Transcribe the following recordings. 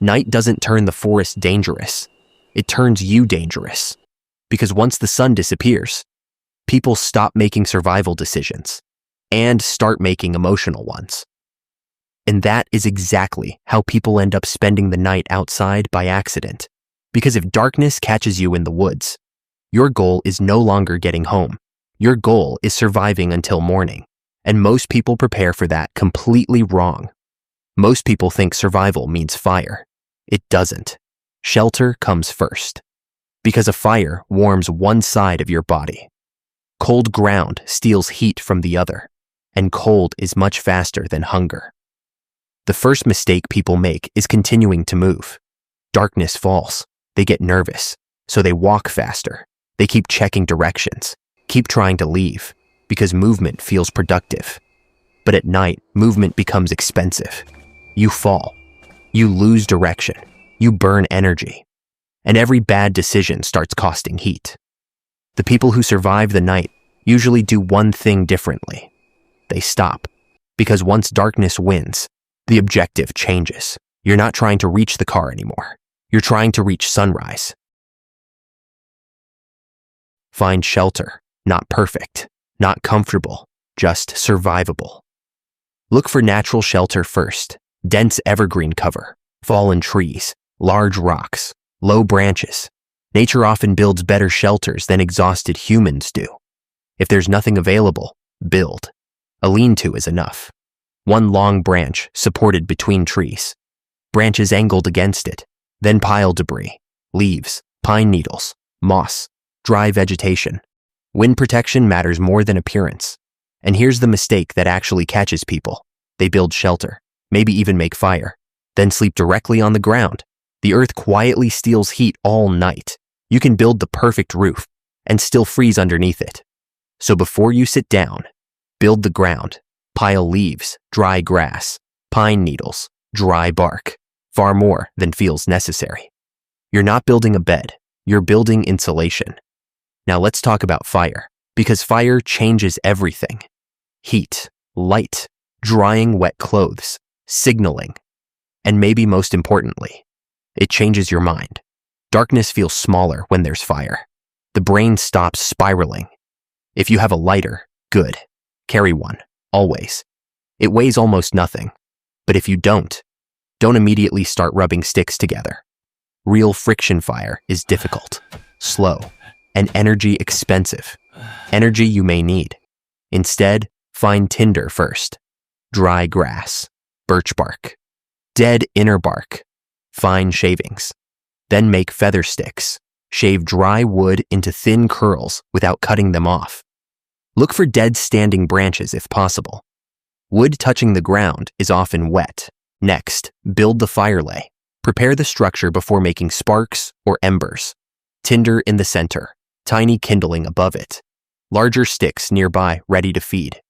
Night doesn't turn the forest dangerous. It turns you dangerous. Because once the sun disappears, people stop making survival decisions and start making emotional ones. And that is exactly how people end up spending the night outside by accident. Because if darkness catches you in the woods, your goal is no longer getting home. Your goal is surviving until morning. And most people prepare for that completely wrong. Most people think survival means fire. It doesn't. Shelter comes first. Because a fire warms one side of your body. Cold ground steals heat from the other. And cold is much faster than hunger. The first mistake people make is continuing to move. Darkness falls. They get nervous, so they walk faster. They keep checking directions, keep trying to leave, because movement feels productive. But at night, movement becomes expensive. You fall. You lose direction. You burn energy. And every bad decision starts costing heat. The people who survive the night usually do one thing differently. They stop. Because once darkness wins, the objective changes. You're not trying to reach the car anymore. You're trying to reach sunrise. Find shelter, not perfect, not comfortable, just survivable. Look for natural shelter first. Dense evergreen cover, fallen trees, large rocks, low branches. Nature often builds better shelters than exhausted humans do. If there's nothing available, build. A lean-to is enough. One long branch supported between trees. Branches angled against it. Then pile debris, leaves, pine needles, moss, dry vegetation. Wind protection matters more than appearance. And here's the mistake that actually catches people. They build shelter, maybe even make fire, then sleep directly on the ground. The earth quietly steals heat all night. You can build the perfect roof and still freeze underneath it. So before you sit down, build the ground. Pile leaves, dry grass, pine needles, dry bark. Far more than feels necessary. You're not building a bed, you're building insulation. Now let's talk about fire, because fire changes everything. Heat, light, drying wet clothes, signaling, and maybe most importantly, it changes your mind. Darkness feels smaller when there's fire. The brain stops spiraling. If you have a lighter, good. Carry one, always. It weighs almost nothing. But if you don't immediately start rubbing sticks together. Real friction fire is difficult, slow, and energy expensive. Energy you may need. Instead, find tinder first. Dry grass, birch bark, dead inner bark, fine shavings. Then make feather sticks. Shave dry wood into thin curls without cutting them off. Look for dead standing branches if possible. Wood touching the ground is often wet. Next, build the fire lay. Prepare the structure before making sparks or embers. Tinder in the center, tiny kindling above it. Larger sticks nearby ready to feed.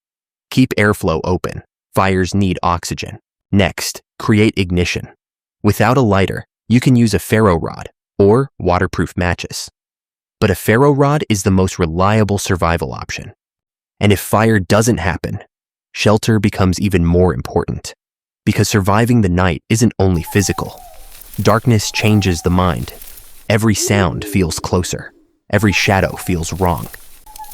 Keep airflow open. Fires need oxygen. Next, create ignition. Without a lighter, you can use a ferro rod or waterproof matches. But a ferro rod is the most reliable survival option. And if fire doesn't happen, shelter becomes even more important. Because surviving the night isn't only physical. Darkness changes the mind. Every sound feels closer. Every shadow feels wrong.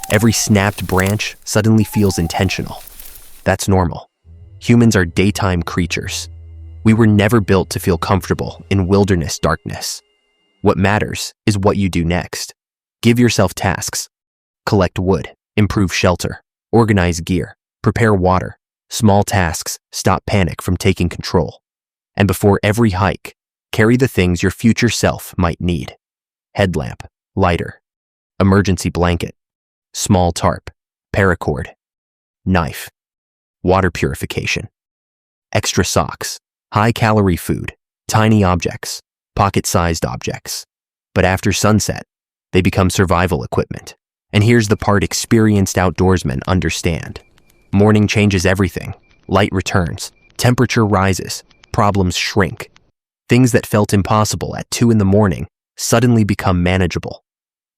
Every snapped branch suddenly feels intentional. That's normal. Humans are daytime creatures. We were never built to feel comfortable in wilderness darkness. What matters is what you do next. Give yourself tasks. Collect wood, improve shelter, organize gear, prepare water. Small tasks stop panic from taking control. And before every hike, carry the things your future self might need. Headlamp, lighter, emergency blanket, small tarp, paracord, knife, water purification, extra socks, high-calorie food, tiny objects, pocket-sized objects. But after sunset, they become survival equipment. And here's the part experienced outdoorsmen understand. Morning changes everything. Light returns. Temperature rises. Problems shrink. Things that felt impossible at 2 a.m. suddenly become manageable.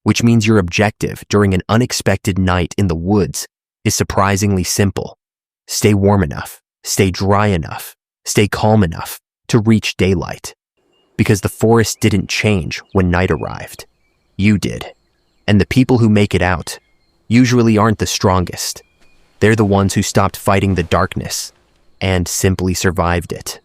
Which means your objective during an unexpected night in the woods is surprisingly simple. Stay warm enough, stay dry enough, stay calm enough to reach daylight. because the forest didn't change when night arrived. You did. And the people who make it out usually aren't the strongest. They're the ones who stopped fighting the darkness and simply survived it.